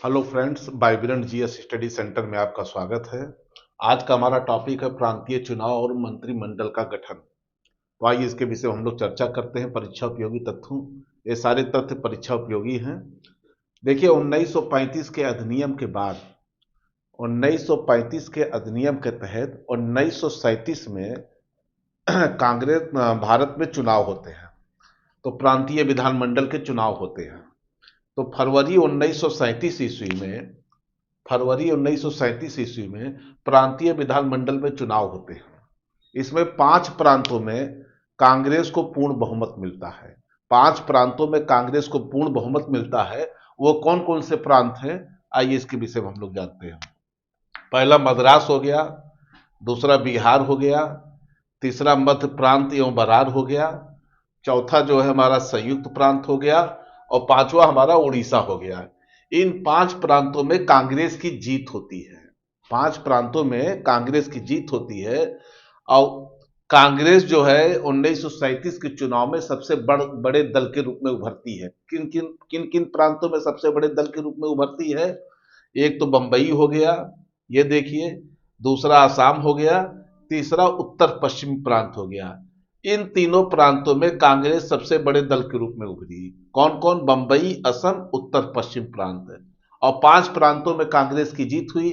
Hello friends, vibrant GS study centre में आपका स्वागत है। आज का हमारा टॉपिक है प्रांतीय चुनाव और मंत्रिमंडल का गठन। तो आइए इसके विषय में हम लोग चर्चा करते हैं। परीक्षा उपयोगी तथ्यों, ये सारे तथ्य परीक्षा उपयोगी हैं। देखिए, 1935 के अधिनियम के बाद 1935 के अधिनियम के तहत 1937 में कांग्रेस भारत में चुनाव होते हैं। तो प्रांतीय विधानमंडल के चुनाव होते हैं। तो फरवरी 1937 ईस्वी में प्रांतीय विधानमंडल में चुनाव होते हैं। इसमें 5 प्रांतों में कांग्रेस को पूर्ण बहुमत मिलता है। 5 प्रांतों में कांग्रेस को पूर्ण बहुमत मिलता है। वो कौन कौन से प्रांत हैं, आइए इसके विषय में हम लोग जानते हैं। पहला मद्रास हो गया, दूसरा बिहार हो गया, तीसरा मध्य प्रांत एवं बरार हो गया, चौथा जो है हमारा संयुक्त प्रांत हो गया, और पांचवा हमारा उड़ीसा हो गया। इन 5 प्रांतों में कांग्रेस की जीत होती है। 5 प्रांतों में कांग्रेस की जीत होती है। और कांग्रेस जो है 1937 के चुनाव में सबसे बड़े दल के रूप में उभरती है। किन किन प्रांतों में सबसे बड़े दल के रूप में उभरती है? एक तो बंबई हो गया, ये देखिए, दूसरा आसाम हो गया, तीसरा उत्तर पश्चिमी प्रांत हो गया। इन तीनों प्रांतों में कांग्रेस सबसे बड़े दल के रूप में उभरी। कौन कौन? बंबई, असम, उत्तर पश्चिम प्रांत। और 5 प्रांतों में कांग्रेस की जीत हुई।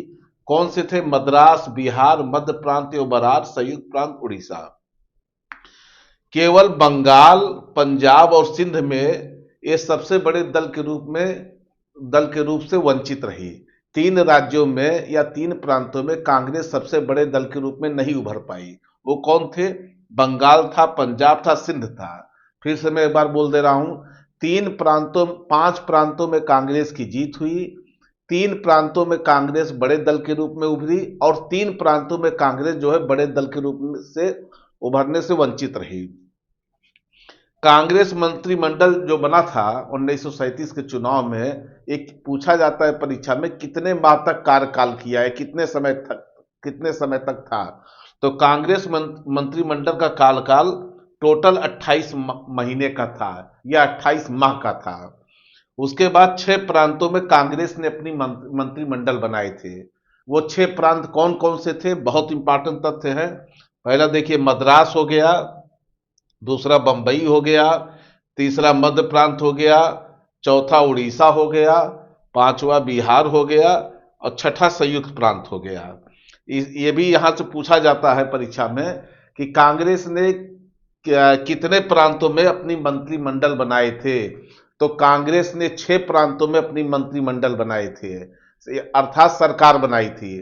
कौन से थे? मद्रास, बिहार, मध्य प्रांत एवं बरार, संयुक्त प्रांत, उड़ीसा। केवल बंगाल, पंजाब और सिंध में ये सबसे बड़े दल के रूप से वंचित रही। 3 राज्यों में या 3 प्रांतों में कांग्रेस सबसे बड़े दल के रूप में नहीं उभर पाई। वो कौन थे? बंगाल था, पंजाब था, सिंध था। फिर से मैं एक बार बोल दे रहा हूं। 5 प्रांतों में कांग्रेस की जीत हुई। 3 प्रांतों में कांग्रेस बड़े दल के रूप में उभरी, और 3 प्रांतों में कांग्रेस जो है बड़े दल के रूप में से उभरने से वंचित रही। कांग्रेस मंत्रिमंडल जो बना था 1937 के चुनाव में, एक पूछा जाता है परीक्षा में, कितने माह तक कार्यकाल किया है, कितने समय तक था। तो कांग्रेस मंत्रिमंडल का कार्यकाल टोटल 28 महीने का था, या 28 माह का था। उसके बाद 6 प्रांतों में कांग्रेस ने अपनी मंत्रिमंडल बनाए थे। वो 6 प्रांत कौन कौन से थे? बहुत इंपॉर्टेंट तथ्य है। पहला देखिए, मद्रास हो गया, दूसरा बंबई हो गया, तीसरा मध्य प्रांत हो गया, चौथा उड़ीसा हो गया, पांचवा बिहार हो गया, और छठा संयुक्त प्रांत हो गया। ये भी यहां से पूछा जाता है परीक्षा में कि कांग्रेस ने कितने प्रांतों में अपनी मंत्रिमंडल बनाए थे। तो कांग्रेस ने 6 प्रांतों में अपनी मंत्रिमंडल बनाए थे, अर्थात सरकार बनाई थी।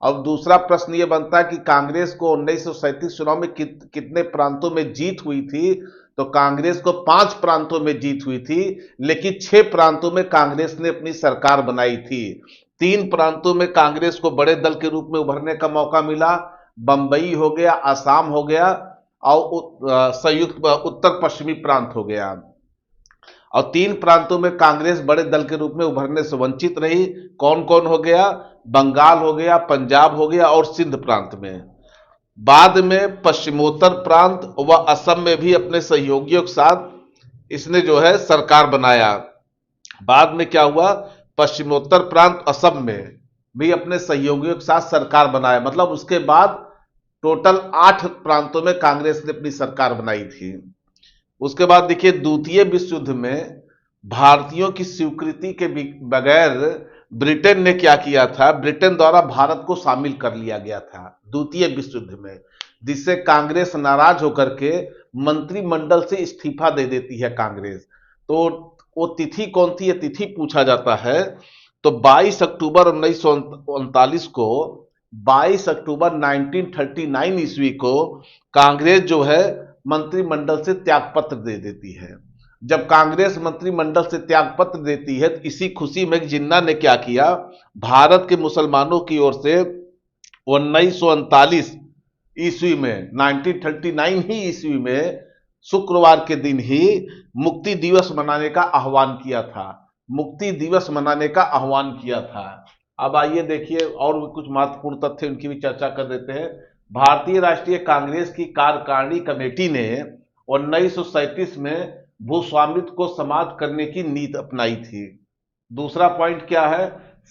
अब दूसरा प्रश्न ये बनता है कि कांग्रेस को 1937 चुनाव में कितने प्रांतों में जीत हुई थी। तो कांग्रेस को 5 प्रांतों में जीत हुई थी, लेकिन 6 प्रांतों में कांग्रेस ने अपनी सरकार बनाई थी। 3 प्रांतों में कांग्रेस को बड़े दल के रूप में उभरने का मौका मिला। बंबई हो गया, आसाम हो गया, और संयुक्त उत्तर पश्चिमी प्रांत हो गया। और 3 प्रांतों में कांग्रेस बड़े दल के रूप में उभरने से वंचित रही। कौन कौन हो गया? बंगाल हो गया, पंजाब हो गया, और सिंध प्रांत में। बाद में पश्चिमोत्तर प्रांत व असम में भी अपने सहयोगियों के साथ इसने जो है सरकार बनाया। बाद में क्या हुआ? पश्चिमोत्तर प्रांत असम में भी अपने सहयोगियों के साथ सरकार बनाया। मतलब उसके बाद टोटल 8 प्रांतों में कांग्रेस ने अपनी सरकार बनाई थी। उसके बाद देखिए, द्वितीय विश्व युद्ध में भारतीयों की स्वीकृति के बगैर ब्रिटेन ने क्या किया था? ब्रिटेन द्वारा भारत को शामिल कर लिया गया था द्वितीय विश्व युद्ध में, जिससे कांग्रेस नाराज होकर के मंत्रिमंडल से इस्तीफा दे देती है कांग्रेस। तो वो तिथि कौन थी? ये तिथि पूछा जाता है। तो 22 अक्टूबर 1939 को, 22 अक्टूबर 1939 ईस्वी को कांग्रेस जो है मंत्रिमंडल से त्यागपत्र दे देती है। जब कांग्रेस मंत्रिमंडल से त्यागपत्र देती है, तो इसी खुशी में जिन्ना ने क्या किया? भारत के मुसलमानों की ओर से 1939 ईस्वी में, 1939 ही ईस्वी में, शुक्रवार के दिन ही मुक्ति दिवस मनाने का आह्वान किया था। मुक्ति दिवस मनाने का आह्वान किया था। अब आइए देखिए, और भी कुछ महत्वपूर्ण तथ्य उनकी भी चर्चा कर देते हैं। भारतीय राष्ट्रीय कांग्रेस की कार्यकारिणी कमेटी ने 1937 में भूस्वामित्व को समाप्त करने की नीति अपनाई थी। दूसरा पॉइंट क्या है?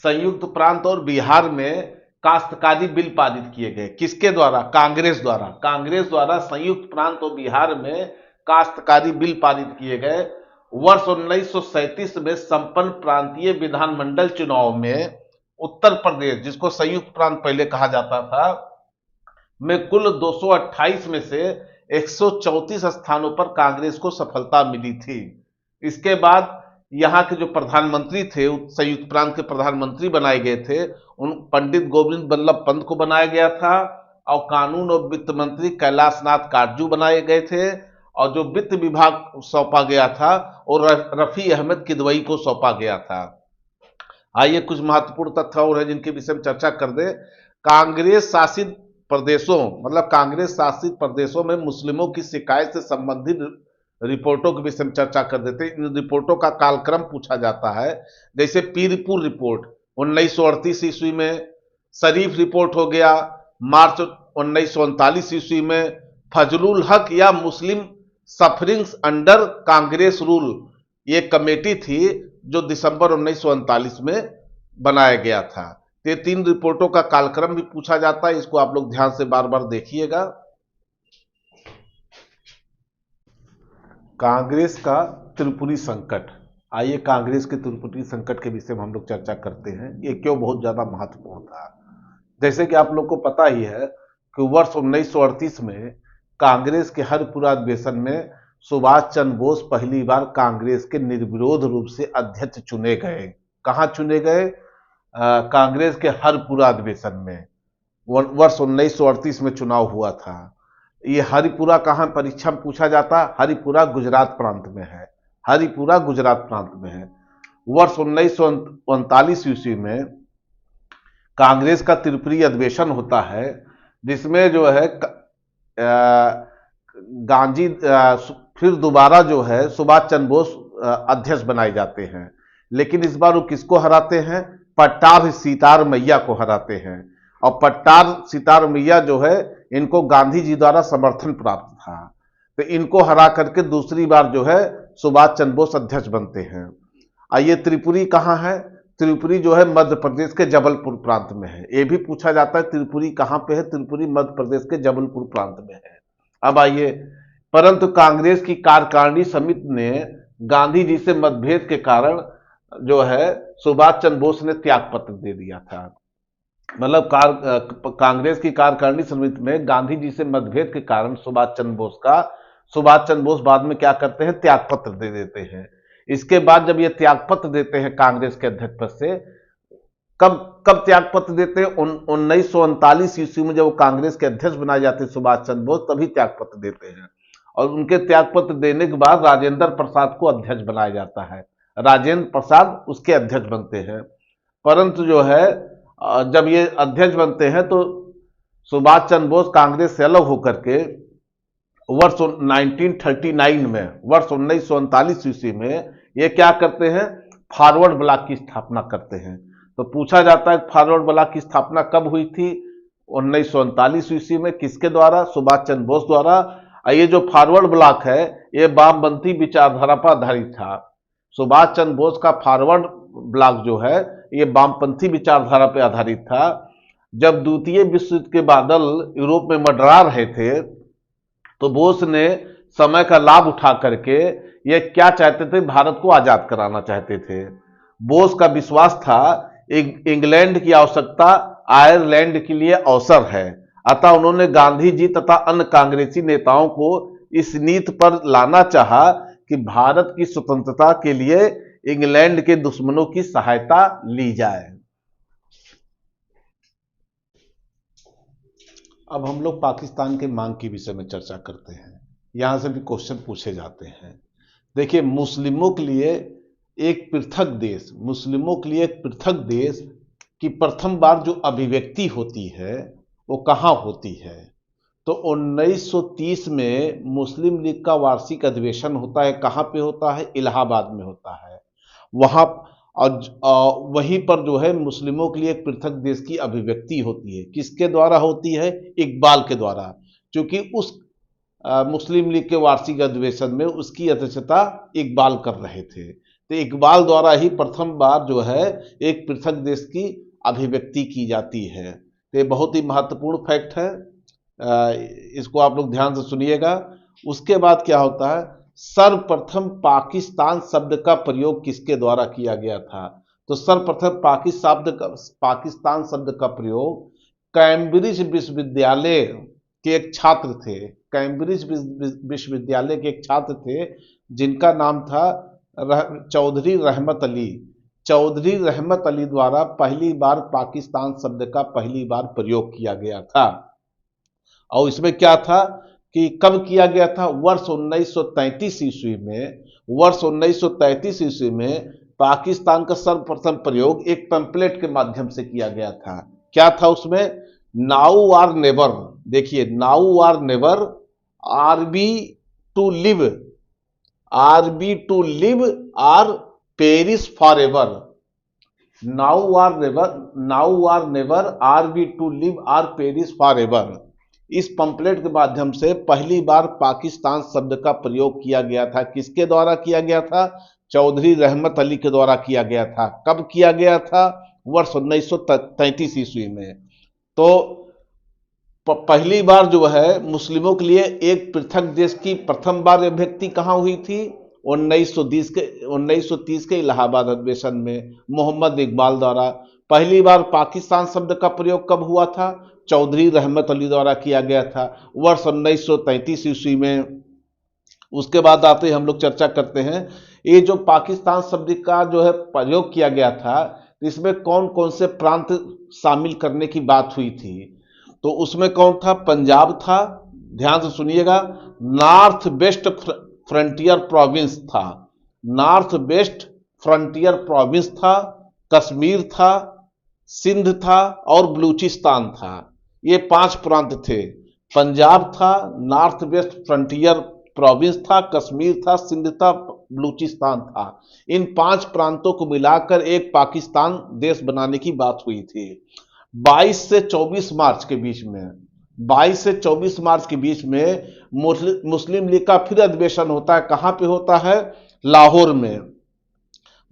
संयुक्त प्रांत और बिहार में काश्तकारी बिल पारित किए गए। किसके द्वारा? कांग्रेस द्वारा। कांग्रेस द्वारा संयुक्त प्रांत और बिहार में काश्तकारी बिल पारित किए गए। वर्ष 1937 में संपन्न प्रांतीय विधानमंडल चुनाव में उत्तर प्रदेश, जिसको संयुक्त प्रांत पहले कहा जाता था, में कुल 228 में से 134 स्थानों पर कांग्रेस को सफलता मिली थी। इसके बाद यहाँ के जो प्रधानमंत्री थे, संयुक्त प्रांत के प्रधानमंत्री बनाए गए थे, उन पंडित गोविंद बल्लभ पंत को बनाया गया था, और कानून और वित्त मंत्री कैलाशनाथ काटजू बनाए गए थे, और जो वित्त विभाग सौंपा गया था और रफी अहमद किदवई को सौंपा गया था। आइए कुछ महत्वपूर्ण तथ्य और है जिनके विषय में चर्चा कर दे। कांग्रेस शासित प्रदेशों, मतलब कांग्रेस शासित प्रदेशों में मुस्लिमों की शिकायत से संबंधित रिपोर्टों के विषय में चर्चा कर देते हैं। इन रिपोर्टों का कालक्रम पूछा जाता है। जैसे पीरपुर रिपोर्ट 1938 ईस्वी में, शरीफ रिपोर्ट हो गया मार्च 1939 ईस्वी में, फजलुल हक या मुस्लिम सफरिंग्स अंडर कांग्रेस रूल, ये कमेटी थी जो दिसंबर 1939 में बनाया गया था। ये 3 रिपोर्टों का कालक्रम भी पूछा जाता है, इसको आप लोग ध्यान से बार बार देखिएगा। कांग्रेस का त्रिपुरी संकट। आइए कांग्रेस के त्रिपुरी संकट के विषय में हम लोग चर्चा करते हैं, ये क्यों बहुत ज्यादा महत्वपूर्ण था। जैसे कि आप लोग को पता ही है कि वर्ष 1938 में कांग्रेस के हरिपुरा अधिवेशन में सुभाष चंद्र बोस पहली बार कांग्रेस के निर्विरोध रूप से अध्यक्ष चुने गए। कहां चुने गए? कांग्रेस के हरिपुरा अधिवेशन में वर्ष 1938 में चुनाव हुआ था। ये हरिपुरा कहां परीक्षा में पूछा जाता? हरिपुरा गुजरात प्रांत में है। हरिपुरा गुजरात प्रांत में है। वर्ष 1939 ईस्वी में कांग्रेस का त्रिपुरी अधिवेशन होता है, जिसमें जो है गांधी फिर दोबारा जो है सुभाष चंद्र बोस अध्यक्ष बनाए जाते हैं। लेकिन इस बार वो किसको हराते हैं? पट्टाभ सितार मैया को हराते हैं। और पट्टाभ सितार मैया जो है, इनको गांधी जी द्वारा समर्थन प्राप्त था, तो इनको हरा करके दूसरी बार जो है सुभाष चंद्र बोस अध्यक्ष बनते हैं। आइए त्रिपुरी कहाँ है? त्रिपुरी जो है मध्य प्रदेश के जबलपुर प्रांत में है। ये भी पूछा जाता है त्रिपुरी कहाँ पे है? त्रिपुरी मध्य प्रदेश के जबलपुर प्रांत में है। अब आइए, परंतु कांग्रेस की कार्यकारिणी समिति ने गांधी जी से मतभेद के कारण जो है सुभाष चंद्र बोस ने त्याग पत्र दे दिया था। मतलब कांग्रेस की कार्यकारिणी समिति में गांधी जी से मतभेद के कारण सुभाष चंद्र बोस बाद में क्या करते हैं? त्याग पत्र दे देते हैं। इसके बाद जब ये त्याग पत्र देते हैं कांग्रेस के अध्यक्ष पद से, कब त्याग पत्र देते हैं? 1939 ईस्वी में जब कांग्रेस के अध्यक्ष बनाए जाते हैं सुभाष चंद्र बोस, तभी त्याग पत्र देते हैं। और उनके त्याग पत्र देने के बाद राजेंद्र प्रसाद को अध्यक्ष बनाया जाता है। राजेंद्र प्रसाद उसके अध्यक्ष बनते हैं। परंतु जो है जब ये अध्यक्ष बनते हैं तो सुभाष चंद्र बोस कांग्रेस से अलग होकर के वर्ष 1939 में, वर्ष 1939 ईस्वी में ये क्या करते हैं? फॉरवर्ड ब्लॉक की स्थापना करते हैं। तो पूछा जाता है फॉरवर्ड ब्लॉक की स्थापना कब हुई थी? 1939 ईस्वी में। किसके द्वारा? सुभाष चंद्र बोस द्वारा। ये जो फॉरवर्ड ब्लॉक है ये वामपंथी विचारधारा पर आधारित था। सुभाष चंद्र बोस का फॉरवर्ड ब्लॉक जो है ये वामपंथी विचारधारा पर आधारित था। जब द्वितीय विश्व युद्ध के बादल यूरोप में मंडरा रहे थे, तो बोस ने समय का लाभ उठा करके ये क्या चाहते थे? भारत को आजाद कराना चाहते थे। बोस का विश्वास था इंग्लैंड की आवश्यकता आयरलैंड के लिए अवसर है, अतः उन्होंने गांधी जी तथा अन्य कांग्रेसी नेताओं को इस नीति पर लाना चाहा कि भारत की स्वतंत्रता के लिए इंग्लैंड के दुश्मनों की सहायता ली जाए। अब हम लोग पाकिस्तान के मांग के विषय में चर्चा करते हैं। यहां से भी क्वेश्चन पूछे जाते हैं। देखिए, मुस्लिमों के लिए एक पृथक देश, मुस्लिमों के लिए एक पृथक देश की प्रथम बार जो अभिव्यक्ति होती है वो कहां होती है? तो 1930 में मुस्लिम लीग का वार्षिक अधिवेशन होता है। कहां पे होता है? इलाहाबाद में होता है। वहां वहीं पर जो है मुस्लिमों के लिए एक पृथक देश की अभिव्यक्ति होती है। किसके द्वारा होती है? इकबाल के द्वारा, क्योंकि उस मुस्लिम लीग के वार्षिक अधिवेशन में उसकी अध्यक्षता इकबाल कर रहे थे। तो इकबाल द्वारा ही प्रथम बार जो है एक पृथक देश की अभिव्यक्ति की जाती है। तो ये बहुत ही महत्वपूर्ण फैक्ट है, इसको आप लोग ध्यान से सुनिएगा। उसके बाद क्या होता है, सर्वप्रथम पाकिस्तान शब्द का प्रयोग किसके द्वारा किया गया था? तो सर्वप्रथम पाकिस्तान शब्द का प्रयोग कैम्ब्रिज विश्वविद्यालय के एक छात्र थे। कैम्ब्रिज विश्वविद्यालय के एक छात्र थे जिनका नाम था चौधरी रहमत अली। चौधरी रहमत अली द्वारा पहली बार पाकिस्तान शब्द का पहली बार प्रयोग किया गया था। और इसमें क्या था कि कब किया गया था? वर्ष 1933 ईस्वी में। वर्ष 1933 ईस्वी में पाकिस्तान का सर्वप्रथम प्रयोग एक पैम्पलेट के माध्यम से किया गया था। क्या था उसमें? नाउ आर नेवर, देखिए now or never, or be to live, or be to live or perish for ever. Now or never, now or never, or be to live or perish for ever. इस पंपलेट के माध्यम से पहली बार पाकिस्तान शब्द का प्रयोग किया गया था। किसके द्वारा किया गया था? चौधरी रहमत अली के द्वारा किया गया था। कब किया गया था? वर्ष 1933 ईस्वी में। तो पहली बार जो है मुस्लिमों के लिए एक पृथक देश की प्रथम बार अभिव्यक्ति कहां हुई थी? 1930 के इलाहाबाद अधिवेशन में मोहम्मद इकबाल द्वारा। पहली बार पाकिस्तान शब्द का प्रयोग कब हुआ था? चौधरी रहमत अली द्वारा किया गया था, वर्ष 1933 ईस्वी में। उसके बाद आते ही हम लोग चर्चा करते हैं, ये जो पाकिस्तान शब्द का जो है प्रयोग किया गया था, इसमें कौन कौन से प्रांत शामिल करने की बात हुई थी? तो उसमें कौन था? पंजाब था, ध्यान से सुनिएगा। नॉर्थ वेस्ट फ्रंटियर प्रोविंस था, नॉर्थ वेस्ट फ्रंटियर प्रोविंस था, कश्मीर था, सिंध था और बलूचिस्तान था। ये 5 प्रांत थे। पंजाब था, नॉर्थ वेस्ट फ्रंटियर प्रोविंस था, कश्मीर था, सिंध था, बलूचिस्तान था। इन 5 प्रांतों को मिलाकर एक पाकिस्तान देश बनाने की बात हुई थी। 22 से 24 मार्च के बीच में, 22 से 24 मार्च के बीच में मुस्लिम लीग का फिर अधिवेशन होता है। कहां पे होता है? लाहौर में।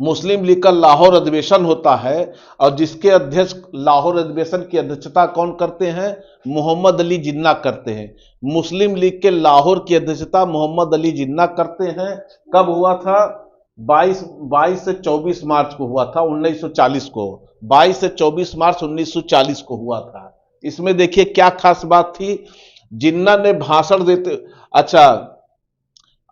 मुस्लिम लीग का लाहौर अधिवेशन होता है और जिसके अध्यक्ष लाहौर अधिवेशन की अध्यक्षता कौन करते हैं? मोहम्मद अली जिन्ना करते हैं। मुस्लिम लीग के लाहौर की अध्यक्षता मोहम्मद अली जिन्ना करते हैं। कब हुआ था? 22 से 24 मार्च को हुआ था, 1940 को। 22 से 24 मार्च 1940 को हुआ था। इसमें देखिए क्या खास बात थी। जिन्ना ने भाषण देते, अच्छा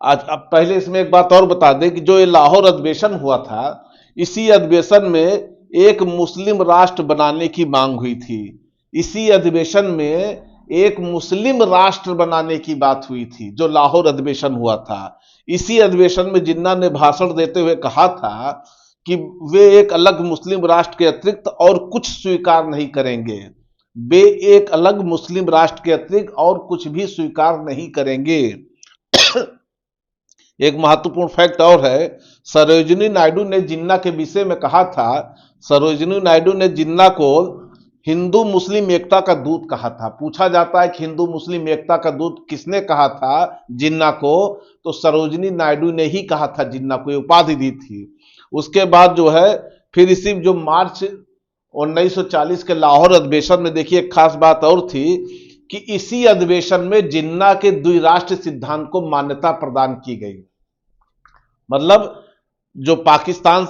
आज अब पहले इसमें एक बात और बता दें कि जो ये लाहौर अधिवेशन हुआ था, इसी अधिवेशन में एक मुस्लिम राष्ट्र बनाने की मांग हुई थी। इसी अधिवेशन में एक मुस्लिम राष्ट्र बनाने की बात हुई थी, जो लाहौर अधिवेशन हुआ था। इसी अधिवेशन में जिन्ना ने भाषण देते हुए कहा था कि वे एक अलग मुस्लिम राष्ट्र के अतिरिक्त और कुछ स्वीकार नहीं करेंगे। वे एक अलग मुस्लिम राष्ट्र के अतिरिक्त और कुछ भी स्वीकार नहीं करेंगे। एक महत्वपूर्ण फैक्ट और है, सरोजिनी नायडू ने जिन्ना के विषय में कहा था, सरोजिनी नायडू ने जिन्ना को हिंदू मुस्लिम एकता का दूत कहा था। पूछा जाता है कि हिंदू मुस्लिम एकता का दूत किसने कहा था जिन्ना को? तो सरोजिनी नायडू ने ही कहा था, जिन्ना को उपाधि दी थी। उसके बाद जो है फिर इसी जो मार्च 1940 के लाहौर अधिवेशन में देखिए एक खास बात और थी कि इसी अधिवेशन में जिन्ना के द्विराष्ट्र सिद्धांत को मान्यता प्रदान की गई। मतलब जो पाकिस्तान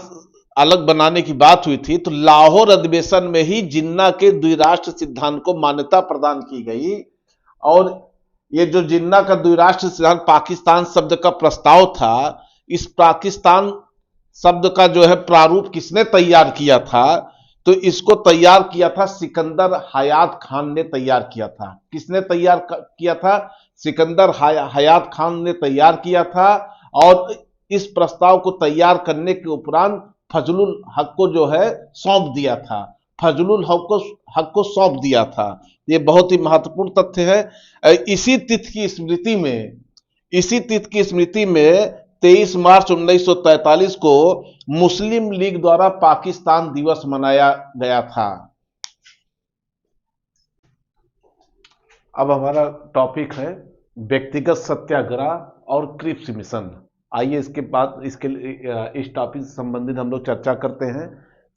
अलग बनाने की बात हुई थी, तो लाहौर अधिवेशन में ही जिन्ना के द्विराष्ट्र सिद्धांत को मान्यता प्रदान की गई। और ये जो जिन्ना का द्विराष्ट्र सिद्धांत पाकिस्तान शब्द का प्रस्ताव था, इस पाकिस्तान शब्द का जो है प्रारूप किसने तैयार किया था? तो इसको तैयार किया था सिकंदर हयात खान ने तैयार किया था। किसने तैयार किया था? सिकंदर हयात खान ने तैयार किया था। और इस प्रस्ताव को तैयार करने के उपरांत फजलुल हक को जो है सौंप दिया था। फजलुल हक को सौंप दिया था। ये बहुत ही महत्वपूर्ण तथ्य है। इसी तिथि की स्मृति में 23 मार्च 1943 को मुस्लिम लीग द्वारा पाकिस्तान दिवस मनाया गया था। अब हमारा टॉपिक है व्यक्तिगत सत्याग्रह और क्रिप्स मिशन। आइए इसके बाद इस टॉपिक से संबंधित हम लोग चर्चा करते हैं।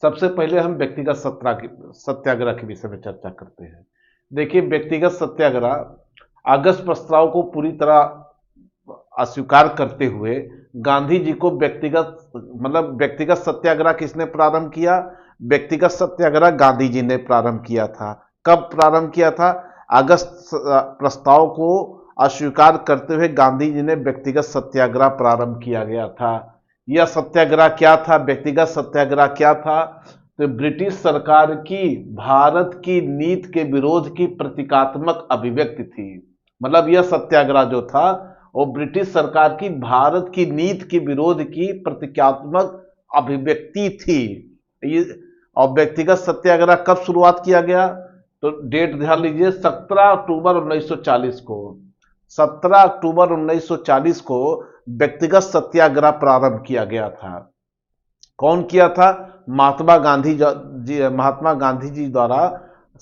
सबसे पहले हम व्यक्तिगत सत्याग्रह के विषय में चर्चा करते हैं। देखिए, व्यक्तिगत सत्याग्रह अगस्त प्रस्ताव को पूरी तरह अस्वीकार करते हुए गांधी जी को व्यक्तिगत सत्याग्रह किसने प्रारंभ किया? व्यक्तिगत सत्याग्रह गांधी जी ने प्रारंभ किया था। कब प्रारंभ किया था? अगस्त प्रस्ताव को अस्वीकार करते हुए गांधी जी ने व्यक्तिगत सत्याग्रह प्रारंभ किया गया था। यह सत्याग्रह क्या था? व्यक्तिगत सत्याग्रह क्या था? तो ब्रिटिश सरकार की भारत की नीति के विरोध की प्रतीकात्मक अभिव्यक्ति थी। मतलब यह सत्याग्रह जो था वो ब्रिटिश सरकार की भारत की नीति के विरोध की प्रतीकात्मक अभिव्यक्ति थी। और व्यक्तिगत सत्याग्रह कब शुरुआत किया गया? तो डेट ध्यान लीजिए, 17 अक्टूबर 1940 को। 17 अक्टूबर 1940 को व्यक्तिगत सत्याग्रह प्रारंभ किया गया था। कौन किया था? महात्मा गांधी जी द्वारा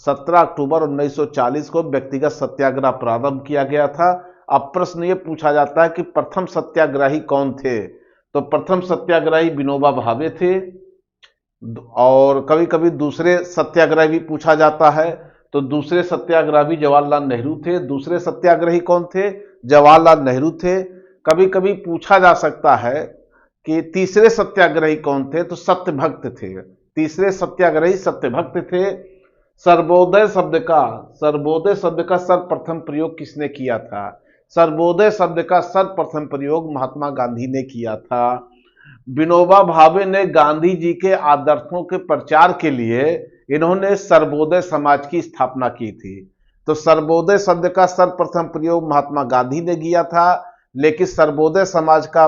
17 अक्टूबर 1940 को व्यक्तिगत सत्याग्रह प्रारंभ किया गया था। अब प्रश्न ये पूछा जाता है कि प्रथम सत्याग्रही कौन थे? तो प्रथम सत्याग्रही विनोबा भावे थे, और कभी कभी दूसरे सत्याग्रही भी पूछा जाता है, तो दूसरे सत्याग्रह भी जवाहरलाल नेहरू थे। दूसरे सत्याग्रही कौन थे? जवाहरलाल नेहरू थे। कभी कभी पूछा जा सकता है कि तीसरे सत्याग्रही कौन थे? तो सत्यभक्त थे। तीसरे सत्याग्रही सत्यभक्त थे। सर्वोदय शब्द का सर्वप्रथम प्रयोग किसने किया था? सर्वोदय शब्द का सर्वप्रथम प्रयोग महात्मा गांधी ने किया था। विनोबा भावे ने गांधी जी के आदर्शों के प्रचार के लिए इन्होंने सर्वोदय समाज की स्थापना की थी। तो सर्वोदय शब्द का सर्वप्रथम प्रयोग महात्मा गांधी ने किया था, लेकिन सर्वोदय समाज का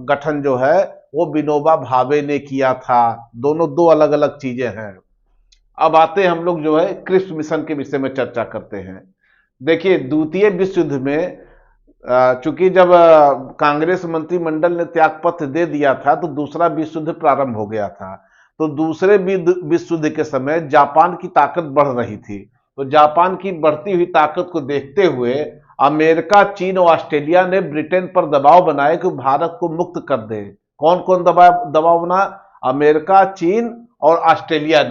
गठन जो है वो विनोबा भावे ने किया था। दोनों दो अलग अलग चीजें हैं। अब आते हैं हम लोग जो है क्रिप्स मिशन के विषय में चर्चा करते हैं। देखिए, द्वितीय विश्व युद्ध में चूंकि जब कांग्रेस मंत्रिमंडल ने त्यागपत्र दे दिया था तो दूसरा विश्व युद्ध प्रारंभ हो गया था। तो दूसरे विश्व युद्ध के समय जापान की ताकत बढ़ रही थी। तो जापान की बढ़ती हुई ताकत को देखते हुए अमेरिका, चीन और ऑस्ट्रेलिया ने ब्रिटेन पर दबाव बनाया कि भारत को मुक्त कर दे। कौन कौन दबाव बना? अमेरिका, चीन और ऑस्ट्रेलिया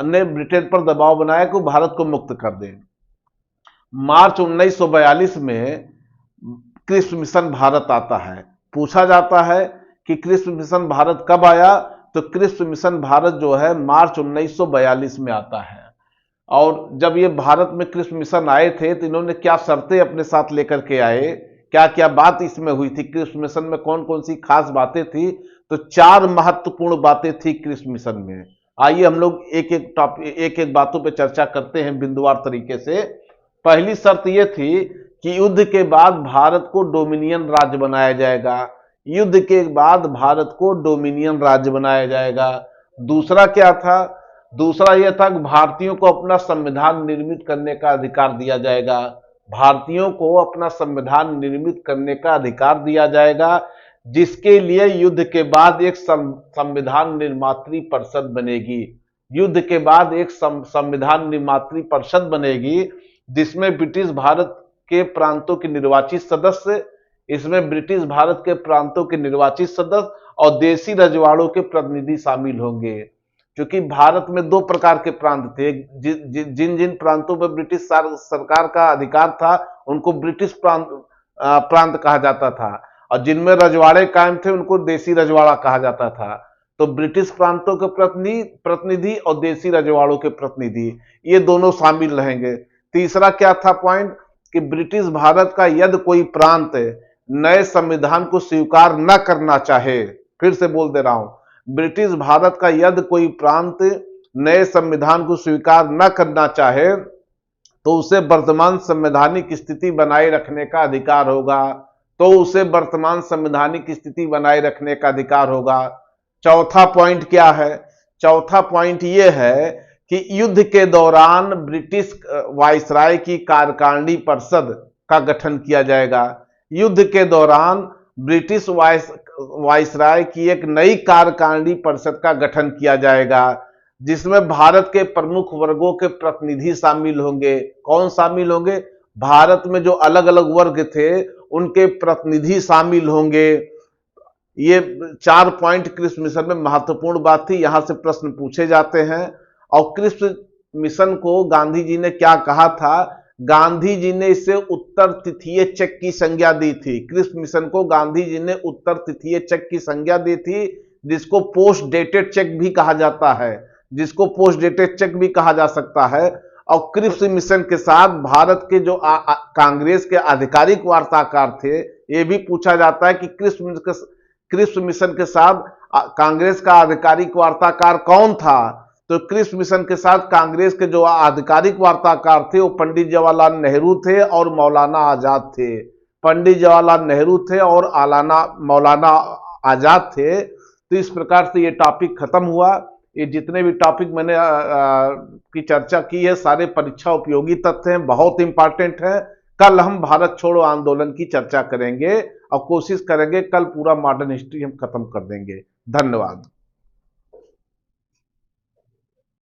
ने ब्रिटेन पर दबाव बनाया कि भारत को मुक्त कर दे। मार्च 1942 में क्रिप्स मिशन भारत आता है। पूछा जाता है कि क्रिप्स मिशन भारत कब आया? तो क्रिप्स मिशन भारत जो है मार्च 1942 में आता है। और जब ये भारत में क्रिप्स मिशन आए थे तो इन्होंने क्या शर्तें अपने साथ लेकर के आए, क्या क्या बात इसमें हुई थी, क्रिप्स मिशन में कौन कौन सी खास बातें थी? तो 4 महत्वपूर्ण बातें थी क्रिप्स मिशन में। आइए हम लोग एक एक बातों पर चर्चा करते हैं बिंदुवार तरीके से। पहली शर्त यह थी कि युद्ध के बाद भारत को डोमिनियन राज्य बनाया जाएगा। युद्ध के बाद भारत को डोमिनियन राज्य बनाया जाएगा। दूसरा क्या था? दूसरा यह था कि भारतीयों को अपना संविधान निर्मित करने का अधिकार दिया जाएगा। भारतीयों को अपना संविधान निर्मित करने का अधिकार दिया जाएगा, जिसके लिए युद्ध के बाद एक संविधान निर्मात्री परिषद बनेगी। युद्ध के बाद एक संविधान निर्मात्री परिषद बनेगी, जिसमें ब्रिटिश भारत के प्रांतों के निर्वाचित सदस्य, और देशी रजवाड़ों के प्रतिनिधि शामिल होंगे। क्योंकि भारत में 2 प्रकार के प्रांत थे। जिन जिन प्रांतों पर ब्रिटिश सरकार का अधिकार था उनको ब्रिटिश प्रांत कहा जाता था, और जिनमें रजवाड़े कायम थे उनको देशी रजवाड़ा कहा जाता था। तो ब्रिटिश प्रांतों के प्रतिनिधि और देशी रजवाड़ों के प्रतिनिधि, ये दोनों शामिल रहेंगे। तीसरा क्या था पॉइंट? कि ब्रिटिश भारत का यदि कोई प्रांत नए संविधान को स्वीकार न करना चाहे, फिर से बोल दे रहा हूं, ब्रिटिश भारत का यदि कोई प्रांत नए संविधान को स्वीकार न करना चाहे तो उसे वर्तमान संवैधानिक स्थिति बनाए रखने का अधिकार होगा। चौथा पॉइंट क्या है? चौथा पॉइंट यह है कि युद्ध के दौरान ब्रिटिश वायसराय की कार्यकारिणी परिषद का गठन किया जाएगा। युद्ध के दौरान ब्रिटिश वायसराय की एक नई कार्यकारिणी परिषद का गठन किया जाएगा, जिसमें भारत के प्रमुख वर्गों के प्रतिनिधि शामिल होंगे। कौन शामिल होंगे? भारत में जो अलग अलग वर्ग थे उनके प्रतिनिधि शामिल होंगे। ये 4 पॉइंट क्रिप्स मिशन में महत्वपूर्ण बात थी। यहां से प्रश्न पूछे जाते हैं। और क्रिप्स मिशन को गांधी जी ने क्या कहा था? गांधी जी ने इसे उत्तर तिथीय चेक की संज्ञा दी थी। क्रिप्स मिशन को गांधी जी ने उत्तर तिथीय चेक की संज्ञा दी थी, जिसको पोस्ट डेटेड चेक भी कहा जाता है, जिसको पोस्ट डेटेड चेक भी कहा जा सकता है। और क्रिप्स मिशन के साथ भारत के जो कांग्रेस के आधिकारिक वार्ताकार थे, ये भी पूछा जाता है कि क्रिप्स मिशन के साथ कांग्रेस का आधिकारिक वार्ताकार कौन था? तो क्रिप्स मिशन के साथ कांग्रेस के जो आधिकारिक वार्ताकार थे वो पंडित जवाहरलाल नेहरू थे और मौलाना आजाद थे। पंडित जवाहरलाल नेहरू थे और मौलाना आजाद थे। तो इस प्रकार से ये टॉपिक खत्म हुआ। ये जितने भी टॉपिक मैंने की चर्चा की है, सारे परीक्षा उपयोगी तथ्य हैं, बहुत इंपॉर्टेंट है। कल हम भारत छोड़ो आंदोलन की चर्चा करेंगे और कोशिश करेंगे कल पूरा मॉडर्न हिस्ट्री हम खत्म कर देंगे। धन्यवाद।